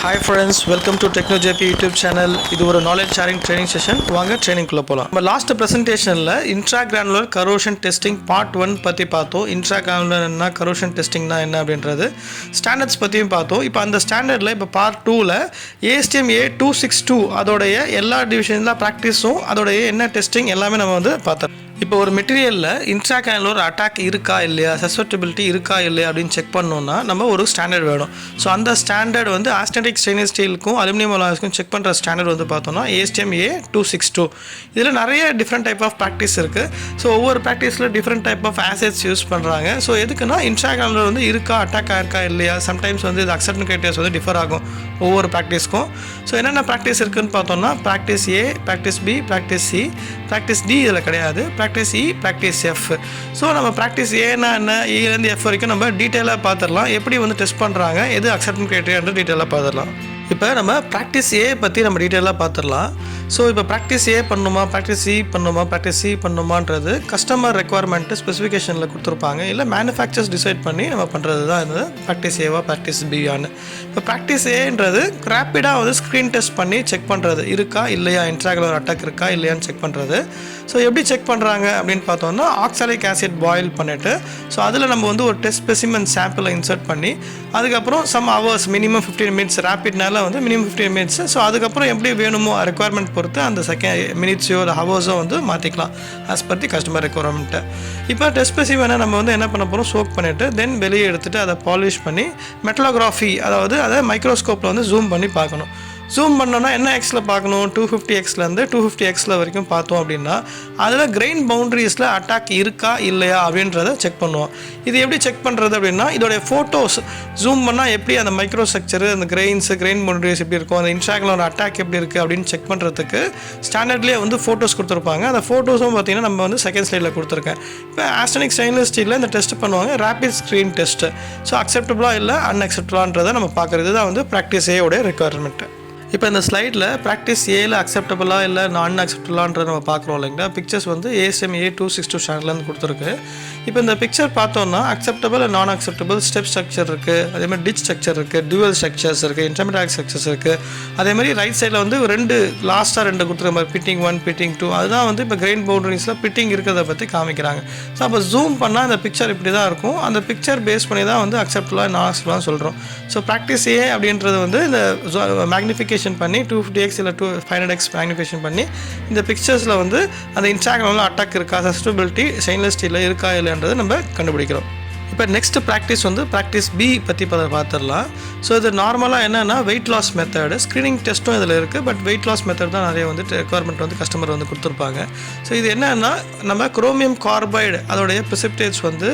Hi friends, welcome to டெக்னோஜேபி YouTube channel. இது ஒரு நாலேஜ் ஷேரிங் ட்ரைனிங் செஷன். வாங்க ட்ரைனிங்குள்ளே போகலாம். நம்ம லாஸ்ட் ப்ரெசன்டேஷனில் இன்ட்ராகிரானுலர் கரோஷன் டெஸ்டிங் பார்ட் 1 பற்றி பார்த்தோம். இன்ட்ராகிரானுலர் என்ன, கரோஷன் டெஸ்டிங்னா என்ன அப்படின்றது ஸ்டாண்டர்ட்ஸ் பற்றியும் பார்த்தோம். இப்போ அந்த ஸ்டாண்டர்டில் இப்போ பார்ட் 2ல் ASTM A262 அதோடைய எல்லா டிவிஷன்லாம் ப்ராக்டிஸும் அதோடைய என்ன டெஸ்டிங் எல்லாமே நம்ம வந்து பார்த்தோம். இப்போ ஒரு மெட்டீரியலில் இன்ட்ராகிரானுலர் அட்டாக் இருக்கா இல்லையா, சஸ்பெக்டபிலிட்டி இருக்கா இல்லையா அப்படின்னு செக் பண்ணோன்னா நம்ம ஒரு ஸ்டாண்டர்ட் வேணும். ஸோ அந்த ஸ்டாண்டர்ட் வந்து ஆஸ்டெனிக் ஸ்டெயின்லெஸ் ஸ்டீலுக்கும் அலுமினியம் அலாய்ஸ்க்கும் செக் பண்ணுற ஸ்டாண்டர்ட் வந்து பார்த்தோம்னா ASTM A262. இதில் நிறைய டிஃப்ரெண்ட் டைப் ஆஃப் ப்ராக்டிஸ் இருக்குது. ஸோ ஒவ்வொரு ப்ராக்டிஸில் different type of acids use பண்ணுறாங்க. ஸோ எதுக்குன்னா இன்ட்ராகிரானுலர் வந்து இருக்கா, அட்டாக் ஆயிருக்கா இல்லையா, சம்டைம்ஸ் வந்து இது அக்செப்டன்ஸ் கிரைட்டீரியாஸ் வந்து டிஃபர் ஆகும் ஒவ்வொரு ப்ராக்டிஸ்க்கும். ஸோ என்னென்ன ப்ராக்டிஸ் இருக்குதுன்னு பார்த்தோம்னா practice A, practice B, practice C, practice D இதில் கிடையாது, practice E, practice F. So நம்ம ப்ராக்டிஸ் ஏன்னா என்ன, Eலேருந்து F வரைக்கும் நம்ம டீட்டெயிலாக பார்த்துடலாம். எப்படி வந்து டெஸ்ட் பண்ணுறாங்க, எது அக்செப்டன்ஸ் கிரைட்டீரியான்னு டீட்டெயிலாக பார்த்துடலாம். இப்போ நம்ம ப்ராக்டிஸ் A பற்றி நம்ம டீட்டெயிலாக பார்த்துடலாம். ஸோ இப்போ ப்ராக்டிஸ் A பண்ணுமா, ப்ராக்டிஸ் C பண்ணுமா, ப்ராக்டிஸ் C பண்ணுமான்றது கஸ்டமர் ரெக்குவயர்மெண்ட்டு ஸ்பெசிஃபிகேஷனில் கொடுத்துருப்பாங்க. இல்லை மேனுஃபேக்சர்ஸ் டிசைட் பண்ணி நம்ம பண்ணுறது தான் இந்த ப்ராக்டிஸ் ஏவா ப்ராக்டிஸ் பியான்னு. இப்போ ப்ராக்டிஸ் ஏன்றது ரேப்பிடாக வந்து ஸ்க்ரீன் டெஸ்ட் பண்ணி செக் பண்ணுறது, இருக்கா இல்லையா, இன்ட்ராகிரானுலர் அட்டாக் இருக்கா இல்லையான்னு செக் பண்ணுறது. ஸோ எப்படி செக் பண்ணுறாங்க அப்படின்னு பார்த்தோம்னா ஆக்சாலிக் ஆசிட் பாயில் பண்ணிவிட்டு, ஸோ அதில் நம்ம வந்து ஒரு டெஸ்ட் ஸ்பெசிமென் சாம்பிளை இன்சர்ட் பண்ணி அதுக்கப்புறம் சம் ஹவர்ஸ் மினிமம் 15 மினிட்ஸ், ரேப்பிட்னால வந்து மினிமம் 15 மினிட்ஸ். ஸோ அதுக்கப்புறம் எப்படி வேணுமோ ரெக்குவயர்மெண்ட் பொறுத்து அந்த மினிட்ஸோ இல்லை ஹவர்ஸோ வந்து மாற்றிக்கலாம் ஆஸ் பர் தி கஸ்டமர் ரெக்குவயர்மெண்ட்டை. இப்போ டெஸ்ட் ஸ்பெசிமெனை நம்ம வந்து என்ன பண்ண போகிறோம், சோக் பண்ணிவிட்டு தென் வெளியே எடுத்துகிட்டு அதை பாலிஷ் பண்ணி மெட்டலோகிராஃபி, அதாவது அதை மைக்ரோஸ்கோப்பில் வந்து ஜூம் பண்ணி பார்க்கணும். ஜூம் பண்ணோன்னா என்ன எக்ஸில் பார்க்கணும், 250xலேருந்து 250xல வரைக்கும் பார்த்தோம் அப்படின்னா அதில் கிரெயின் பவுண்ட்ரிஸில் அட்டாக் இருக்கா இல்லையா அப்படின்றத செக் பண்ணுவோம். இது எப்படி செக் பண்ணுறது அப்படின்னா இதோடைய ஃபோட்டோஸ் ஜூம் பண்ணால் எப்படி அந்த மைக்ரோ ஸ்ட்ரக்சரு, அந்த கிரெயின் பவுண்ட்ரிஸ் எப்படி இருக்கும், அந்த இன்ட்ராகிரானுலர் அட்டாக் எப்படி இருக்குது அப்படின்னு செக் பண்ணுறதுக்கு ஸ்டாண்டர்ட்லேயே வந்து ஃபோட்டோஸ் கொடுத்துருப்பாங்க. அந்த ஃபோட்டோஸும் பார்த்திங்கன்னா நம்ம வந்து செகண்ட் ஸ்லைடில் கொடுத்துருக்கேன். இப்போ ஆஸ்டெனிக் ஸ்டெயின்லெஸ் ஸ்டீலில் இந்த டெஸ்ட் பண்ணுவாங்க, ரேபிட் ஸ்க்ரீன் டெஸ்ட்டு. ஸோ அக்செப்டபுளாக இல்லை அன்அக்செப்டபுளான்றதை நம்ம பார்க்குறது தான் வந்து ப்ராக்டிஸ் ஏயோடைய ரெக்குவயர்மெண்ட்டு. இப்போ இந்த ஸ்லைடில் ப்ராக்டிஸ் ஏல அக்செப்டபுளாக இல்லை நான் அக்செப்டபுளான்றதை நம்ம பார்க்குறோம் இல்லைங்களா. பிக்சர்ஸ் வந்து ASTM A262 ஸ்டாண்டர்ட்லேருந்து கொடுத்துருக்கு. இப்போ இந்த பிக்சர் பார்த்தோன்னா அக்செப்டபிள் நான் அக்செப்டபிள் ஸ்டெப் ஸ்ட்ரக்சர் இருக்குது, அதேமாதிரி டிச் ஸ்ட்ரக்சர் இருக்குது, டியூவல் ஸ்ட்ரக்சர்ஸ் இருக்குது, இன்டர்மீடியட் ஸ்ட்ரக்சர்ஸ் இருக்குது. அதேமாதிரி ரைட் சைடில் வந்து லாஸ்ட்டாக ரெண்டு கொடுத்துருக்க மாதிரி பிட்டிங் 1, பிட்டிங் 2, அதுதான் வந்து இப்போ கிரெயின் பவுண்டரிஸில் பிட்டிங் இருக்கிறத பற்றி காமிக்கிறாங்க. ஸோ அப்போ ஜூம் பண்ணால் அந்த பிக்சர் இப்படி தான் இருக்கும். அந்த பிக்சர் பேஸ் பண்ணி தான் வந்து அக்செப்டபுளாக நான் அக்செப்டபுளாக சொல்கிறோம். ஸோ ப்ராக்டிஸ் ஏ அப்படின்றது வந்து இந்த மேக்னிஃபிகேஷன் பண்ணி 250x இல்லை 500x மேக்னிஃபிகேஷன் பண்ணி இந்த பிக்சர்ஸில் வந்து அந்த இன்ட்ராகிரானுலர் அட்டாக் இருக்கா, சஸ்டபிலிட்டி ஸ்டெயின்லெஸ் ஸ்டீலில் இருக்கா இல்லைன்றதை நம்ம கண்டுபிடிக்கிறோம். இப்போ நெக்ஸ்ட் ப்ராக்டிஸ் வந்து ப்ராக்டிஸ் B பற்றி பார்த்துடலாம். ஸோ இது நார்மலாக என்னென்னா வெயிட் லாஸ் மெத்தடு, ஸ்க்ரீனிங் டெஸ்ட்டும் இதில் இருக்குது. பட் வெயிட் லாஸ் மெத்தட் தான் நிறைய வந்து ரெக்குவயர்மெண்ட் வந்து கஸ்டமர் வந்து கொடுத்துருப்பாங்க. ஸோ இது என்னென்னா நம்ம குரோமியம் கார்பைடு அதோடைய ப்ரெசிபிடேட்ஸ் வந்து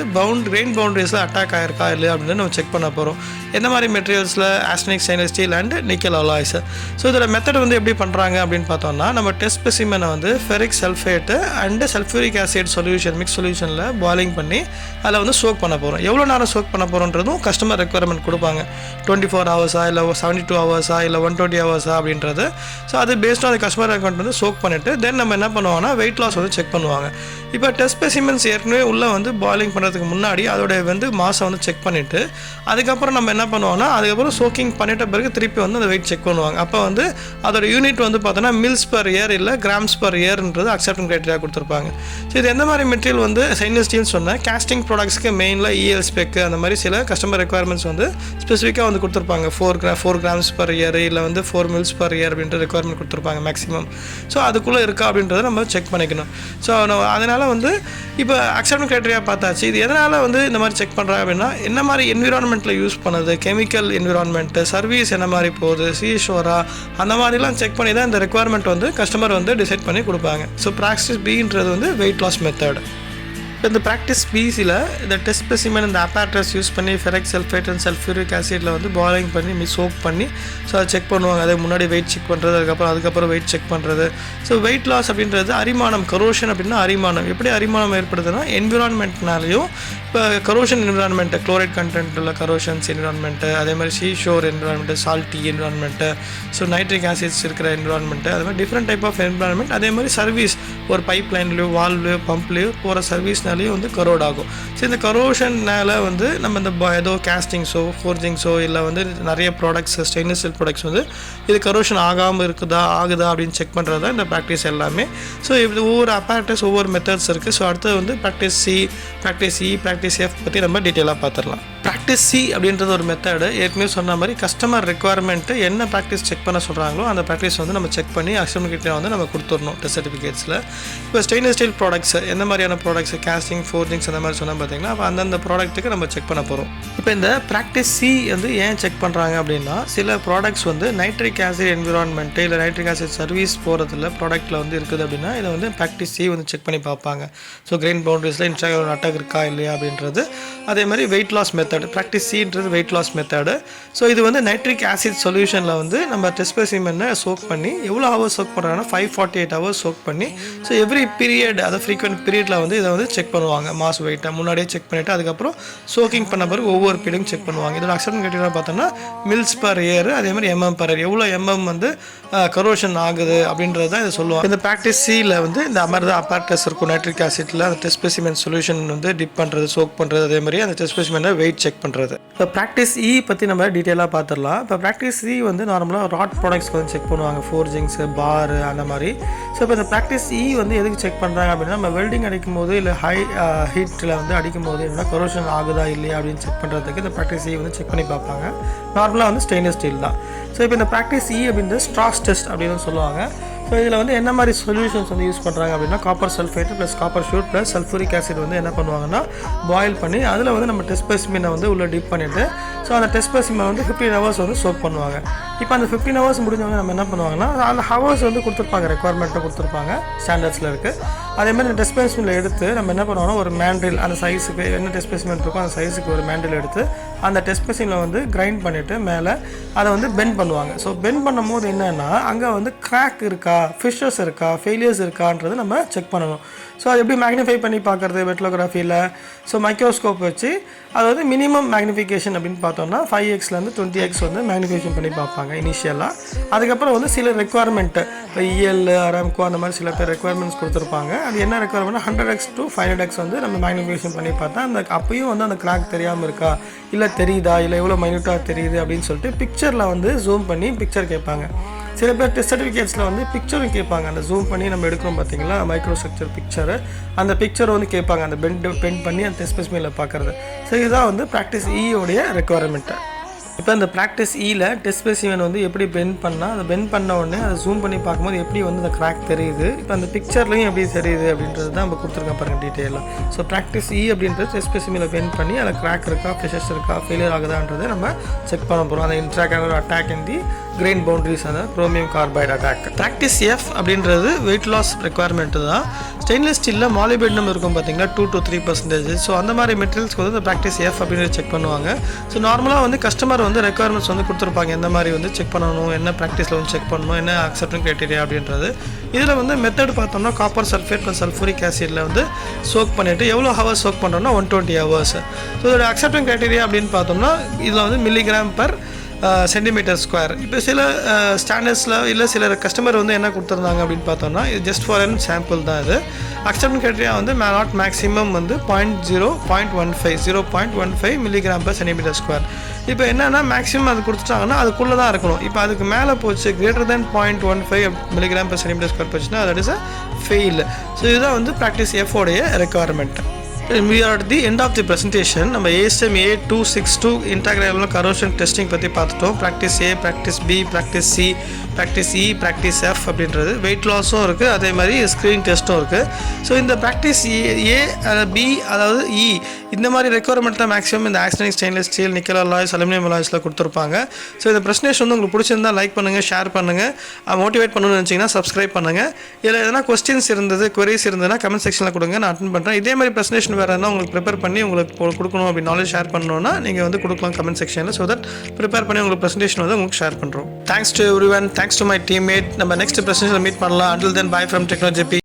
கிரெயின் பவுண்டரிஸில் அட்டாக் ஆகிருக்கா இல்லையா அப்படின்னு நம்ம செக் பண்ண போகிறோம். எந்த மாதிரி மெட்டீரியல்ஸில் austenitic stainless steel and nickel alloys. So இதோட மெத்தட் வந்து எப்படி பண்ணுறாங்க அப்படின்னு பார்த்தோம்னா நம்ம டெஸ்ட் ஸ்பெசிமெனை வந்து ferric sulphate and sulphuric acid solution mix சொல்யூஷனில் பாயிலிங் பண்ணி அதில் வந்து சோக் பண்ண போகிறோம். எவ்வளோ நேரம் சோக் பண்ண போகிறோன்றதும் கஸ்டமர் ரெக்குவயர்மெண்ட் கொடுப்பாங்க. 24 ஹவர்ஸா இல்லை 72 ஹவர்ஸா இல்லை 120 ஹவர்ஸா அப்படின்றது. ஸோ அது பேஸ்டாக அந்த கஸ்டமர் ரெக்குவயர்மெண்ட் வந்து சோக் பண்ணிவிட்டு தென் நம்ம என்ன பண்ணுவாங்கன்னா வெயிட் லாஸ் வந்து செக் பண்ணுவாங்க. இப்போ டெஸ்ட் ஸ்பெசிமென்ஸ் ஏற்கனவே உள்ளே வந்து பாயிலிங் பண்ணுறதுக்கு முன்னாடி அதோடைய வந்து மாஸை வந்து செக் பண்ணிவிட்டு அதுக்கப்புறம் நம்ம என்ன பண்ணுவோம்னா அதுக்கப்புறம் சோக்கிங் பண்ணிட்ட பிறகு திருப்பி வந்து அந்த வெயிட் செக் பண்ணுவாங்க. அப்போ வந்து அதோட யூனிட் வந்து பார்த்தோன்னா மில்ஸ் பர் இயர் இல்லை கிராம்ஸ் பர் இயர்ன்றது அக்செப்டன்ஸ் கிரைட்டீரியா கொடுத்துருப்பாங்க. ஸோ இது எந்த மாதிரி மெட்டீரியல் வந்து ஸ்டெயின்லெஸ் ஸ்டீல்னு சொன்னால் கேஸ்டிங் ப்ராடக்ட்ஸ்க்கு மெயினில் EL ஸ்பெக் அந்த மாதிரி சில கஸ்டமர் ரெக்குவயர்மெண்ட்ஸ் வந்து ஸ்பெசிஃபிக்காக வந்து கொடுத்துருப்பாங்க. 4 கிராம்ஸ் பர் இயர் இல்லை வந்து 4 மில்ஸ் பர் இயர் அப்படின்ற ரெக்குவயர்மெண்ட் கொடுத்துருப்பாங்க மேக்ஸிமம். ஸோ அதுக்குள்ளே இருக்கா அப்படின்றத நம்ம செக் பண்ணிக்கணும். ஸோ அதனால் வந்து இப்போ அக்செப்டன்ஸ் கிரைட்டீரியா பார்த்தாச்சு. இது எதனால் வந்து இந்த மாதிரி செக் பண்ணுறாங்க அப்படின்னா என்ன மாதிரி என்விரான்மெண்ட்டில் யூஸ் பண்ணுது, கெமிக்கல் என்விரான்மெண்ட்டு, சர்வீஸ் என்ன மாதிரி போகுது, சீஷோரா, அந்த மாதிரிலாம் செக் பண்ணி தான் இந்த ரெக்குவயர்மெண்ட் வந்து கஸ்டமர் வந்து டிசைட் பண்ணி கொடுப்பாங்க. ஸோ ப்ராக்டிஸ் Bன்றது வந்து வெயிட் லாஸ் மெத்தட். இந்த ப்ராக்டிஸ் பிசியில் இந்த டெஸ்ட் ஸ்பெசிமென் இந்த அப்பேரட்டஸ் யூஸ் பண்ணி ஃபெரிக் சல்ஃபேட் அண்ட் சல்ஃபூரிக் ஆசிடில் வந்து பாயிலிங் பண்ணி சோக் பண்ணி ஸோ அதை செக் பண்ணுவாங்க. அதே முன்னாடி வெயிட் செக் பண்ணுறது, அதுக்கப்புறம் வெயிட் செக் பண்ணுறது. ஸோ வெயிட் லாஸ் அப்படின்றது அரிமானம், கரோஷன் அப்படின்னா அரிமானம். எப்படி அரிமானம் ஏற்படுதுன்னா என்விரான்மெண்ட்னாலையும் இப்போ கரோஷன் என்விரான்மெண்ட்டு, குளோரைட் கண்டென்ட் உள்ள கரோஷன்ஸ் என்விரான்மெண்ட்டு, அதே மாதிரி seashore environment, salty environment, so nitric acids இருக்கிற என்விரான்மெண்ட்டு, அதே மாதிரி டிஃப்ரெண்ட் டைப் ஆஃப் என்விரான்மெண்ட். அதே மாதிரி சர்வீஸ், ஒரு பைப் லைன்லேயோ வால்வ்லையோ பம்ப்லேயோ போகிற சர்வீஸ் கரோஷன்னாலேயும் வந்து கரோட் ஆகும். ஸோ இந்த கரோஷன்னால வந்து நம்ம இந்த ஏதோ கேஸ்டிங்ஸோ ஃபோர்ஜிங்ஸோ இல்லை வந்து நிறைய ப்ராடக்ட்ஸ் ஸ்டெயின்லெஸ் ஸ்டீல் ப்ராடக்ட்ஸ் வந்து இது கரோஷன் ஆகாமல் ஆகுதா அப்படின்னு செக் பண்ணுறது தான் இந்த ப்ராக்டிஸ் எல்லாமே. ஸோ இது ஒவ்வொரு அப்பாரட்டஸ் ஒவ்வொரு மெத்தட்ஸ் இருக்குது. ஸோ அடுத்து வந்து practice C, practice E, practice F பற்றி நம்ம டீட்டெயிலாக பார்த்துடலாம். ப்ராக்டிஸ் சி அப்படின்றது ஒரு மெத்தடு. ஏற்கனவே சொன்ன மாதிரி கஸ்டமர் ரெக்குவயர்மெண்ட்டு என்ன ப்ராக்டிஸ் செக் பண்ண சொல்கிறாங்களோ அந்த ப்ராக்டிஸ் வந்து நம்ம செக் பண்ணி அக்செப்ட் கிட்ட வந்து நம்ம கொடுத்துடணும் டெஸ்ட் சர்டிஃபிகேட்ஸில். இப்போ ஸ்டெயின்லெஸ் ஸ்டீல் ப்ராடக்ட்ஸ் எந்த மாதிரியான ப்ராடக்ட்ஸ் கேஸ்டிங் ஃபோர்ஜிங்ஸ் அந்த மாதிரி சொன்னால் பார்த்தீங்கன்னா அப்போ அந்தந்த ப்ராடக்ட்டுக்கு நம்ம செக் பண்ண போகிறோம். இப்போ இந்த ப்ராக்டிஸ் சி வந்து ஏன் செக் பண்ணுறாங்க அப்படின்னா சில ப்ராடக்ட்ஸ் வந்து நைட்ரிக் ஆசிட் என்விரான்மெண்ட்டு இல்லை நைட்ரிக் ஆசிட் சர்வீஸ் போகிறதுல ப்ராடக்ட்டில் வந்து இருக்குது அப்படின்னா இதை வந்து ப்ராக்டிஸ் சி வந்து செக் பண்ணி பார்ப்பாங்க. ஸோ கிரெயின் பவுண்டரிஸில் இன்ஸ்டாகிராம் அட்டாக் இருக்கா இல்லையா அப்படின்றது. அதே மாதிரி வெயிட் லாஸ் மெத்தட், ப்ராக்டிஸ் சின்றது வெயிட் லாஸ் மெத்தடு. ஸோ இது வந்து நைட்ரிக் ஆசிட் சொல்யூஷனில் வந்து நம்ம டெஸ்ட் ஸ்பெசிமென்னை சோக் பண்ணி எவ்வளோ ஹவர்ஸ் சோக் பண்ணுறாங்கன்னா 548 ஹவர்ஸ் சோக் பண்ணி ஸோ எவ்ரி பீரியட் அதை ஃப்ரீக்வெண்ட் பீரியடில் வந்து இதை வந்து செக் பண்ணுவாங்க. மாஸ் வெயிட்டை முன்னாடியே செக் பண்ணிவிட்டு அதுக்கப்புறம் சோக்கிங் பண்ண பிறகு ஒவ்வொரு பீரியடும் செக் பண்ணுவாங்க. இதோட அக்செப்ட் கிரைட்டீரியா பார்த்தோம்னா மில்ஸ் பர் இயர், அதே மாதிரி per year எவ்வளோ வந்து கரோஷன் ஆகுது அப்படின்றது தான் இதை சொல்லுவாங்க. இந்த ப்ராக்டிஸ் சியில் வந்து இந்த மாதிரி தான் அப்பாரட்டஸ் இருக்கும் நைட்ரிக் ஆசிட்டில் அந்த டெஸ்ட் ஸ்பெசிமென் சொல்யூஷன் வந்து டிப் பண்ணுறது, சோக் பண்ணுறது, அதே மாதிரி அந்த டெஸ்ட் ஸ்பெசிமெனை வெயிட் செக் பண்ணுறது. இப்போ ப்ராக்டிஸ் இ பற்றி நம்ம டீட்டெயிலாக பார்த்துடலாம். இப்போ ப்ராக்டிஸ் சி வந்து நார்மலாக ராட் ப்ராடக்ட்ஸ்க்கு வந்து செக் பண்ணுவாங்க, ஃபோர்ஜிங்ஸு, பாரு அந்த மாதிரி. ஸோ இப்போ இந்த ப்ராக்டிஸ் இ வந்து எதுக்கு செக் பண்ணுறாங்க அப்படின்னா நம்ம வெல்டிங் அடிக்கும் போது இல்லை ஹை ஹீட்டில் வந்து அடிக்கும் போது என்னென்னா கரோஷன் ஆகுதா இல்லையா அப்படின்னு செக் பண்ணுறதுக்கு இந்த ப்ராக்டிஸ் இ வந்து செக் பண்ணி பார்ப்பாங்க. நார்மலாக வந்து ஸ்டெயின்லெஸ் ஸ்டீல் தான். ஸோ இப்போ இந்த ப்ராக்டிஸ் இ அப்படின்றது ஸ்ட்ராஸ் டெஸ்ட் அப்படின்னு சொல்லுவாங்க. ஸோ இதில் வந்து என்ன மாதிரி சொல்யூஷன்ஸ் வந்து யூஸ் பண்ணுறாங்க அப்படின்னா copper sulphate plus copper shoot plus sulphuric acid வந்து என்ன பண்ணுவாங்கன்னா பாயில் பண்ணி அதில் வந்து நம்ம டெஸ்ட் ஸ்பெசிமெனை வந்து உள்ளே டிப் பண்ணிவிட்டு ஸோ அந்த டெஸ்ட் ஸ்பெசிமெனை வந்து 15 ஹவர்ஸ் வந்து சோக் பண்ணுவாங்க. இப்போ அந்த 15 ஹவர்ஸ் முடிஞ்சவங்க நம்ம என்ன பண்ணுவாங்கன்னா அந்த ஹவர்ஸ் வந்து கொடுத்துருப்பாங்க, ரெக்குவயர்மெண்ட்டை கொடுத்துருப்பாங்க, ஸ்டாண்டர்ட்ஸில் இருக்குது. அதேமாதிரி இந்த டெஸ்ட் ஸ்பெசிமெனில் எடுத்து நம்ம என்ன பண்ணுவோம்னா ஒரு மேண்டில் அந்த சைஸுக்கு என்ன டெஸ்ட் ஸ்பெசிமென் இருக்கோ அந்த சைஸுக்கு ஒரு மேண்டில் எடுத்து அந்த டெஸ்ட் ஸ்பெசிமெனில் வந்து கிரைண்ட் பண்ணிவிட்டு மேலே அதை வந்து பெண்ட் பண்ணுவாங்க. ஸோ பெண்ட் பண்ணும் போது என்னென்னா அங்கே வந்து கிராக் இருக்கா, ஃபிஷஸ் இருக்கா, ஃபெயிலியர்ஸ் இருக்கான்றது நம்ம செக் பண்ணணும். ஸோ அது எப்படி மேக்னிஃபை பண்ணி பார்க்குறது மெட்லோகிராஃபியில். ஸோ மைக்ரோஸ்கோப் வச்சு அது வந்து மினிமம் மேக்னிஃபிகேஷன் அப்படின்னு பார்த்தோம்னா 5x-லேருந்து 20x வந்து மேக்னிஃபிகேஷன் பண்ணி பார்ப்பாங்க இனிஷியலாக. அதுக்கப்புறம் வந்து சில ரெக்குவயர்மெண்ட்டு இப்போ இஎல், அரம்கோ அந்த மாதிரி சில பேர் ரெக்குவயர்மெண்ட்ஸ் கொடுத்துருப்பாங்க. அது என்ன ரெக்குவயர்மெண்ட்னா 100x to 500x வந்து நம்ம மேக்னிஃபிகேஷன் பண்ணி பார்த்தா அந்த அப்பயும் வந்து அந்த கிராக் தெரியாமல் இருக்கா இல்லை தெரியுதா இல்லை எவ்வளோ மைன்யூட்டாக தெரியுது அப்படின்னு சொல்லிட்டு பிக்சரில் வந்து ஜூம் பண்ணி பிக்சர் கேட்பாங்க. சில பேர் டெஸ்ட் சர்டிஃபிகேட்ஸில் வந்து பிக்சரும் கேட்பாங்க. அந்த ஜூம் பண்ணி நம்ம எடுக்கிறோம் பார்த்தீங்களா மைக்ரோஸ்ட்ரக்சர் பிக்சரு, அந்த பிக்சரை வந்து கேட்பாங்க அந்த பெண்ட் பண்ணி அந்த டெஸ்ட் ஸ்பெசிமெனில் பார்க்குறது. ஸோ இதுதான் வந்து ப்ராக்டிஸ் இயோடைய ரெக்குவயர்மெண்ட்டு. இப்போ இந்த ப்ராக்டிஸ் இயில் டெஸ்ட் ஸ்பெசிமென் வந்து எப்படி பெண்ட் பண்ணால் அதை பெண்ட் பண்ண உடனே அதை ஜூம் பண்ணி பார்க்கும்போது எப்படி வந்து அந்த கிராக் தெரியுது, இப்போ அந்த பிக்சர்லையும் எப்படி தெரியுது அப்படின்றது தான் நம்ம கொடுத்துருக்கோம் பாருங்கள் டீட்டெயிலாக. ஸோ ப்ராக்டிஸ் இ அப்படின்றது டெஸ்ட் ஸ்பெசிமெனில் பெண்ட் பண்ணி அதில் கிராக் இருக்கா, ஃபிஷஸ் இருக்கா, ஃபெயிலியர் ஆகுதான்றதை நம்ம செக் பண்ண போகிறோம். அந்த intragranular attack in the grain boundaries, அந்த chromium carbide attack. Practice F அப்படின்றது வெயிட் லாஸ் ரெக்குவயர்மெண்ட்டு தான். ஸ்டெயின்லெஸ் ஸ்டீலில் மாலிபெட்னம் இருக்கும் பார்த்தீங்களா 2 to 3%. ஸோ அந்த மாதிரி மெட்டீரியல்ஸ்க்கு வந்து இந்த ப்ராக்டிஸ் எஃப் அப்படின்னு செக் பண்ணுவாங்க. ஸோ நார்மலாக வந்து கஸ்டமர் வந்து ரெக்குவயர்மெண்ட்ஸ் வந்து கொடுத்துருப்பாங்க, எந்த மாதிரி வந்து செக் பண்ணணும், என்ன ப்ராக்டிஸில் வந்து செக் பண்ணணும், என்ன அக்செப்டிங் க்ரைட்டீரியா அப்படின்றது. இதில் வந்து மெத்தட் பார்த்தோம்னா காப்பர் சல்ஃபேட் ப்ளஸ் சல்ஃபூரிக் ஆசிடில் வந்து சோக் பண்ணிவிட்டு எவ்வளோ ஹவர்ஸ் சோக் பண்ணுறோம்னா 120 ஹவர்ஸ். ஸோ இதோட அக்செப்டிங் க்ரைட்டீரியா அப்படின்னு பார்த்தோம்னா இதில் வந்து மில்லிகிராம் பர் சென்டிமீட்டர் ஸ்கொயர். இப்போ சில ஸ்டாண்டர்ட்ஸில் இல்லை சில கஸ்டமர் வந்து என்ன கொடுத்துருந்தாங்க அப்படின்னு பார்த்தோம்னா இது ஜஸ்ட் ஃபார் அன் சாம்பிள் தான். இது அக்செப்டிங் க்ரைட்டீரியா வந்து நாட் மேக்ஸிமம் வந்து 0.15 மில்லிகிராம் பர் சென்டிமீட்டர் ஸ்கொயர். இப்போ என்னென்னா மேக்ஸிமம் அது கொடுத்துட்டாங்கன்னா அதுக்குள்ளே தான் இருக்கணும். இப்போ அதுக்கு மேலே போச்சு greater than 0.15 milligram per centimetre square போச்சுன்னா that is a fail. So இதுதான் வந்து ப்ராக்டிஸ் எஃப் உடைய requirement. We are at the end of the presentation. நம்ம ASTM A262 integral corrosion testing பற்றி பார்த்துட்டோம். Practice A, practice B, practice C, practice E, practice F அப்படின்றது weight லாஸும் இருக்குது, அதே மாதிரி ஸ்க்ரீனிங் டெஸ்ட்டும் இருக்குது. ஸோ இந்த ப்ராக்டிஸ் ஏ, பி, அதாவது இ இந்த மாதிரி ரெக்குவயர்மெண்ட் தான் மேக்ஸிமம் இந்த accident stainless steel, nickel alloys, aluminium அலாய்ஸில் கொடுத்துருப்பாங்க. ஸோ இந்த ப்ரெசன்டேஷன் வந்து உங்களுக்கு பிடிச்சிருந்தா லைக் பண்ணுங்கள், ஷேர் பண்ணுங்கள், மோட்டிவேட் பண்ணணும்னு நினச்சிங்கன்னா சப்ஸ்கிரைப் பண்ணுங்கள். இதில் எதனா கொஸ்டின்ஸ் இருந்தது, குவரிஸ் இருந்ததுன்னா கமெண்ட் செக்ஷனில் கொடுங்க, நான் அட்டன் பண்ணுறேன். இதே மாதிரி ப்ரெசன்டேஷன் வேறு எதனா உங்களுக்கு ப்ரிப்பேர் பண்ணி உங்களுக்கு கொடுக்கணும் அப்படி நாலேஜ் ஷேர் பண்ணணும்னா நீங்கள் வந்து கொடுக்கலாம் கமெண்ட் செக்ஷனில். ஸோ தட் ப்ரிப்பேர் பண்ணி உங்களுக்கு ப்ரெசன்டேஷன் வந்து உங்களுக்கு ஷேர் பண்ணுறோம். Thanks to every one, thanks to my teammate. நம்ம நெக்ஸ்ட் ப்ரெசன்டேஷனில் மீட் பண்ணலாம். Until then by from technology.